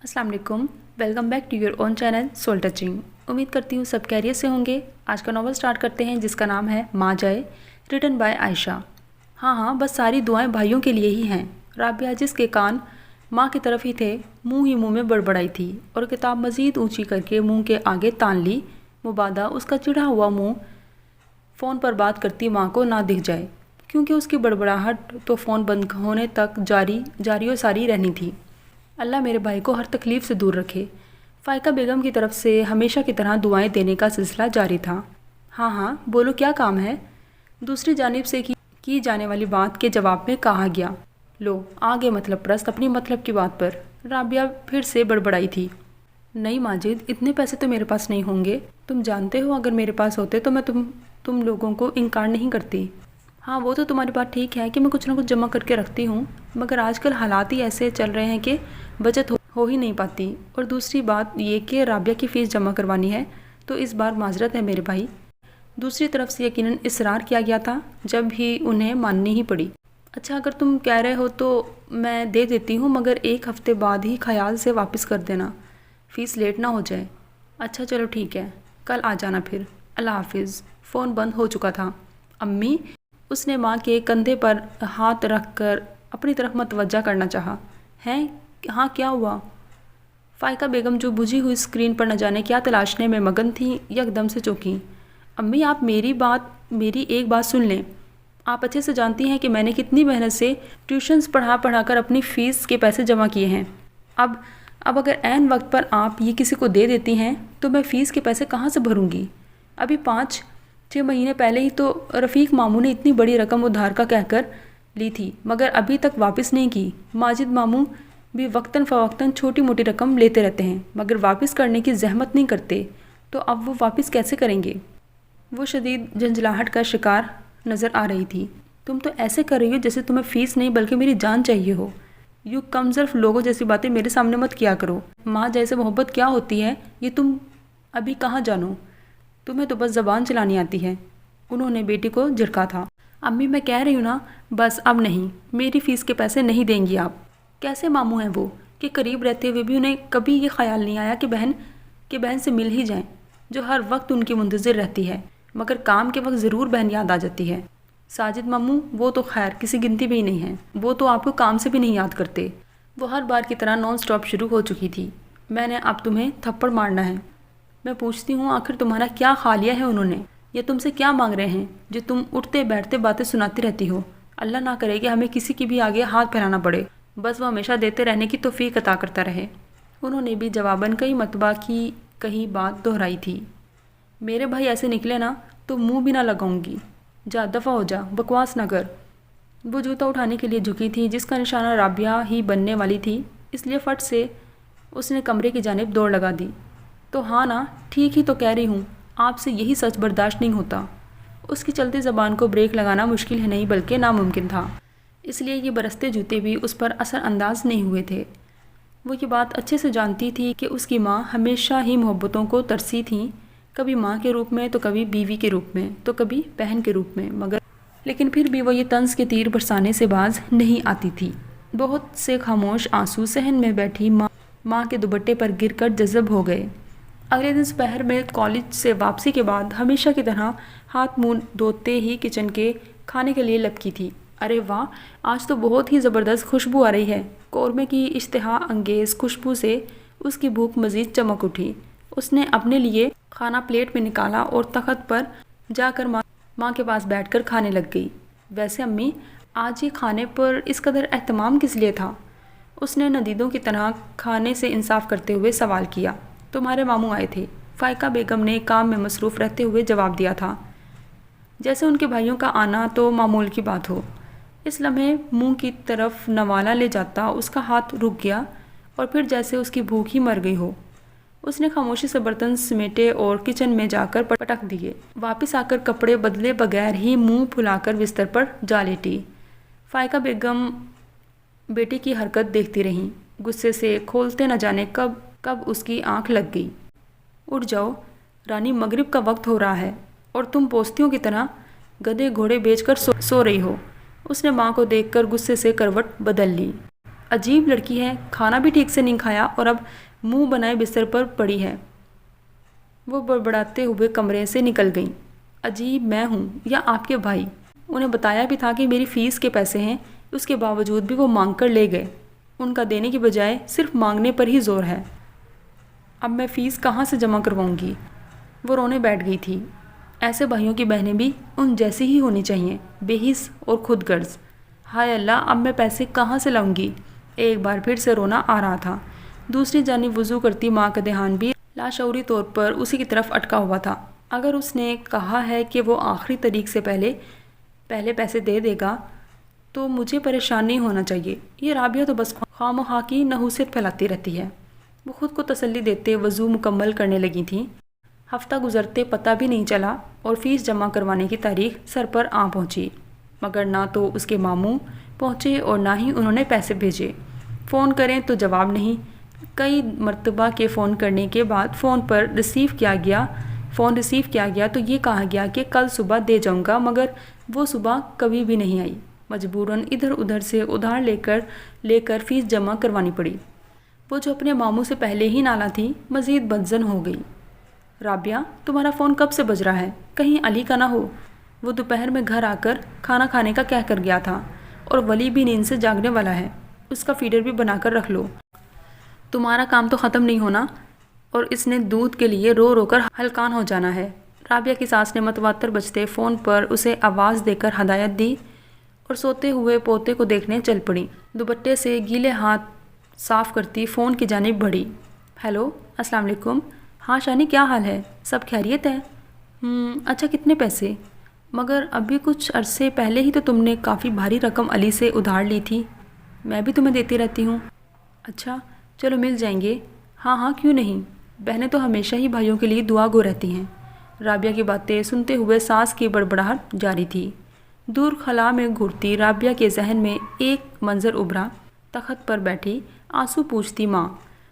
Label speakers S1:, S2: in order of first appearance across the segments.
S1: अस्सलाम वालेकुम। Welcome back to your own channel Soul Touching. उम्मीद करती हूँ सब कैरियर से होंगे। आज का नॉवल स्टार्ट करते हैं जिसका नाम है माँ जाए, रिटन बाय आयशा। हाँ, बस सारी दुआएं भाइयों के लिए ही हैं। राबिया जिसके कान माँ की तरफ ही थे, मुंह ही मुंह में बड़बड़ाई थी और किताब मज़ीद ऊंची करके मुंह के आगे तान ली, मुबादा उसका चिढ़ा हुआ मुंह फ़ोन पर बात करती माँ को ना दिख जाए, क्योंकि उसकी बड़बड़ाहट तो फ़ोन बंद होने तक जारी और सारी रहनी थी। अल्लाह मेरे भाई को हर तकलीफ़ से दूर रखे। फ़ाइका बेगम की तरफ से हमेशा की तरह दुआएं देने का सिलसिला जारी था। हाँ, बोलो क्या काम है? दूसरी जानिब से की जाने वाली बात के जवाब में कहा गया। लो आगे मतलब प्रस्त अपनी मतलब की बात पर। राबिया फिर से बड़बड़ाई थी। नहीं माजिद, इतने पैसे तो मेरे पास नहीं होंगे। तुम जानते हो अगर मेरे पास होते तो मैं तुम लोगों को इनकार नहीं करती। हाँ, वो तो तुम्हारी बात ठीक है कि मैं कुछ ना कुछ जमा करके रखती हूँ, मगर आजकल हालात ही ऐसे चल रहे हैं कि बचत हो ही नहीं पाती। और दूसरी बात ये कि राबिया की फ़ीस जमा करवानी है, तो इस बार माजरत है मेरे भाई। दूसरी तरफ से यकीनन इसरार किया गया था, जब भी उन्हें माननी ही पड़ी। अच्छा, अगर तुम कह रहे हो तो मैं दे देती हूँ, मगर 1 हफ्ते बाद ही ख्याल से वापस कर देना, फ़ीस लेट ना हो जाए। अच्छा चलो ठीक है, कल आ जाना फिर। अल्लाह हाफिज़। फ़ोन बंद हो चुका था। अम्मी, उसने माँ के कंधे पर हाथ रख कर अपनी तरफ मतवज्जा करना चाहा। हैं? हाँ, क्या हुआ? फ़ाइका बेगम जो बुझी हुई स्क्रीन पर न जाने क्या तलाशने में मगन थी, यकदम से चौंकी। अम्मी, आप मेरी एक बात सुन लें। आप अच्छे से जानती हैं कि मैंने कितनी मेहनत से ट्यूशन्स पढ़ा कर अपनी फ़ीस के पैसे जमा किए हैं। अब अगर ऐन वक्त पर आप ये किसी को दे देती हैं तो मैं फ़ीस के पैसे कहाँ से भरूंगी? अभी 5-6 महीने पहले ही तो रफ़ीक मामू ने इतनी बड़ी रकम उधार का कहकर ली थी, मगर अभी तक वापस नहीं की। माजिद मामू भी वक्तन फ़वक्तन छोटी मोटी रकम लेते रहते हैं, मगर वापस करने की जहमत नहीं करते, तो अब वो वापस कैसे करेंगे? वो शदीद झंझलाहट का शिकार नज़र आ रही थी। तुम तो ऐसे कर रही हो जैसे तुम्हें फ़ीस नहीं बल्कि मेरी जान चाहिए हो। यूँ कमज़र्फ लोगों जैसी बातें मेरे सामने मत किया करो। माँ जैसे मोहब्बत क्या होती है ये तुम अभी कहाँ जानो, तुम्हें तो बस ज़बान चलानी आती है। उन्होंने बेटी को झिड़का था। अम्मी, मैं कह रही हूँ ना, बस अब नहीं, मेरी फ़ीस के पैसे नहीं देंगी आप। कैसे मामू हैं वो कि करीब रहते हुए भी उन्हें कभी ये ख्याल नहीं आया कि बहन से मिल ही जाएं, जो हर वक्त उनकी मुंतज़िर रहती है, मगर काम के वक्त ज़रूर बहन याद आ जाती है। साजिद मामू वो तो खैर किसी गिनती में ही नहीं है, वो तो आपको काम से भी नहीं याद करते। वो हर बार की तरह नॉन स्टॉप शुरू हो चुकी थी। मैंने अब तुम्हें थप्पड़ मारना है। मैं पूछती हूँ आखिर तुम्हारा क्या खा लिया है उन्होंने? ये तुमसे क्या मांग रहे हैं जो तुम उठते बैठते बातें सुनाती रहती हो? अल्लाह ना करे कि हमें किसी की भी आगे हाथ फैलाना पड़े, बस वो हमेशा देते रहने की तौफीक अता करता रहे। उन्होंने भी जवाबन कई मतबा की कही बात दोहराई थी। मेरे भाई ऐसे निकले ना तो मुंह भी ना लगाऊंगी। जा दफ़ा हो जा, बकवास ना कर। वो जूता उठाने के लिए झुकी थी, जिसका निशाना राबिया ही बनने वाली थी, इसलिए फट से उसने कमरे की जानिब दौड़ लगा दी। तो हाँ ना, ठीक ही तो कह रही हूँ, आपसे यही सच बर्दाश्त नहीं होता। उसकी चलती ज़बान को ब्रेक लगाना मुश्किल है नहीं बल्कि नामुमकिन था, इसलिए ये बरसते जूते भी उस पर असर अंदाज नहीं हुए थे। वो ये बात अच्छे से जानती थी कि उसकी माँ हमेशा ही मोहब्बतों को तरसी थी, कभी माँ के रूप में, तो कभी बीवी के रूप में, तो कभी बहन के रूप में, लेकिन फिर भी वो ये तंज के तीर बरसाने से बाज नहीं आती थी। बहुत से खामोश आंसू सहन में बैठी माँ के दुपट्टे पर गिरकर जज़ब हो गए। अगले दिन दोपहर में कॉलेज से वापसी के बाद हमेशा की तरह हाथ मुंह धोते ही किचन के खाने के लिए लपकी थी। अरे वाह, आज तो बहुत ही ज़बरदस्त खुशबू आ रही है। कौरमे की इश्तिहा अंगेज़ खुशबू से उसकी भूख मज़ीद चमक उठी। उसने अपने लिए खाना प्लेट में निकाला और तख्त पर जाकर माँ के पास बैठकर खाने लग गई। वैसे अम्मी, आज ये खाने पर इस कदर एहतमाम किस लिए था? उसने नदीदों की तरह खाने से इंसाफ करते हुए सवाल किया। तुम्हारे मामू आए थे, फ़ाइका बेगम ने काम में मसरूफ़ रहते हुए जवाब दिया था, जैसे उनके भाइयों का आना तो मामूल की बात हो। इस लम्हे मुंह की तरफ नवाला ले जाता उसका हाथ रुक गया और फिर जैसे उसकी भूख ही मर गई हो। उसने खामोशी से बर्तन समेटे और किचन में जाकर पटक दिए। वापस आकर कपड़े बदले बगैर ही मुंह फुलाकर बिस्तर पर जा लेटी। फ़ाइका बेगम बेटी की हरकत देखती रहीं, गुस्से से खोलते न जाने कब उसकी आंख लग गई। उठ जाओ रानी, मगरिब का वक्त हो रहा है और तुम पोस्तियों की तरह गधे घोड़े बेचकर सो रही हो। उसने माँ को देखकर गुस्से से करवट बदल ली। عجیب لڑکی ہے، کھانا بھی ٹھیک سے نہیں کھایا اور اب منہ بنائے بستر پر پڑی ہے۔ وہ بڑبڑاتے ہوئے کمرے سے نکل گئیں۔ عجیب، میں ہوں یا آپ کے بھائی؟ انہیں بتایا بھی تھا کہ میری فیس کے پیسے ہیں، اس کے باوجود بھی وہ مانگ کر لے گئے۔ ان کا دینے کی بجائے صرف مانگنے پر ہی زور ہے۔ اب میں فیس کہاں سے جمع کرواؤں گی؟ وہ رونے بیٹھ گئی تھی۔ ایسے بھائیوں کی بہنیں بھی ان جیسی ہی ہونی چاہیے، بے حس اور خود غرض۔ ہائے اللہ، اب میں پیسے کہاں سے لاؤں گی؟ ایک بار پھر سے رونا آ رہا تھا۔ دوسری جانب وضو کرتی ماں کا دھیان بھی لاشعوری طور پر اسی کی طرف اٹکا ہوا تھا۔ اگر اس نے کہا ہے کہ وہ آخری تاریخ سے پہلے پیسے دے دے گا تو مجھے پریشان نہیں ہونا چاہیے۔ یہ رابعہ تو بس خواہ مخواہ کی نحوست پھیلاتی رہتی ہے۔ وہ خود کو تسلی دیتے وضو مکمل کرنے لگی تھیں۔ ہفتہ گزرتے پتہ بھی نہیں چلا اور فیس جمع کروانے کی تاریخ سر پر آ پہنچی، مگر نہ تو اس کے ماموں پہنچے اور نہ ہی انہوں نے پیسے بھیجے۔ فون کریں تو جواب نہیں۔ کئی مرتبہ کے فون کرنے کے بعد فون ریسیو کیا گیا تو یہ کہا گیا کہ کل صبح دے جاؤں گا، مگر وہ صبح کبھی بھی نہیں آئی۔ مجبوراً ادھر ادھر سے ادھار لے کر فیس جمع کروانی پڑی۔ وہ جو اپنے ماموں سے پہلے ہی نالاں تھی، مزید بدظن ہو گئی۔ رابعہ، تمہارا فون کب سے بج رہا ہے؟ کہیں علی کا نہ ہو؟ وہ دوپہر میں گھر آ کر کھانا کھانے کا کہہ کر گیا تھا، اور ولی بھی نیند سے جاگنے والا ہے۔ اس کا فیڈر بھی بنا کر رکھ لو۔ تمہارا کام تو ختم نہیں ہونا، اور اس نے دودھ کے لیے رو رو کر ہلکان ہو جانا ہے۔ رابعہ کی ساس نے متواتر بجتے فون پر اسے آواز دے کر ہدایت دی اور سوتے ہوئے پوتے کو دیکھنے چل پڑی۔ دوپٹے سے گیلے ہاتھ صاف کرتی فون کی جانب بڑھی۔ ہیلو، السلام علیکم۔ ہاں شانی، کیا حال ہے؟ سب خیریت ہے؟ اچھا، کتنے پیسے؟ مگر ابھی کچھ عرصے پہلے ہی تو تم نے کافی بھاری رقم علی سے ادھار لی تھی۔ میں بھی تمہیں دیتی رہتی ہوں۔ اچھا، چلو مل جائیں گے۔ ہاں، کیوں نہیں؟ بہنیں تو ہمیشہ ہی بھائیوں کے لیے دعا گو رہتی ہیں۔ رابعہ کی باتیں سنتے ہوئے ساس کی بڑبڑاہٹ جاری تھی۔ دور خلا میں گھرتی رابعہ کے ذہن میں ایک منظر ابھرا، تخت پر بیٹھی آنسو پوچھتی ماں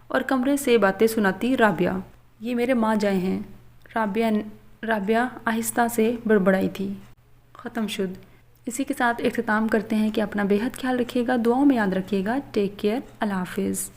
S1: اور کمرے سے باتیں سناتی رابعہ۔ یہ میرے ماں جائے ہیں، رابعہ آہستہ سے بڑبڑائی تھی۔ ختم شد۔ اسی کے ساتھ اختتام کرتے ہیں کہ اپنا بے حد خیال رکھیے گا، دعاؤں میں یاد رکھیے گا۔ ٹیک کیئر، اللہ حافظ۔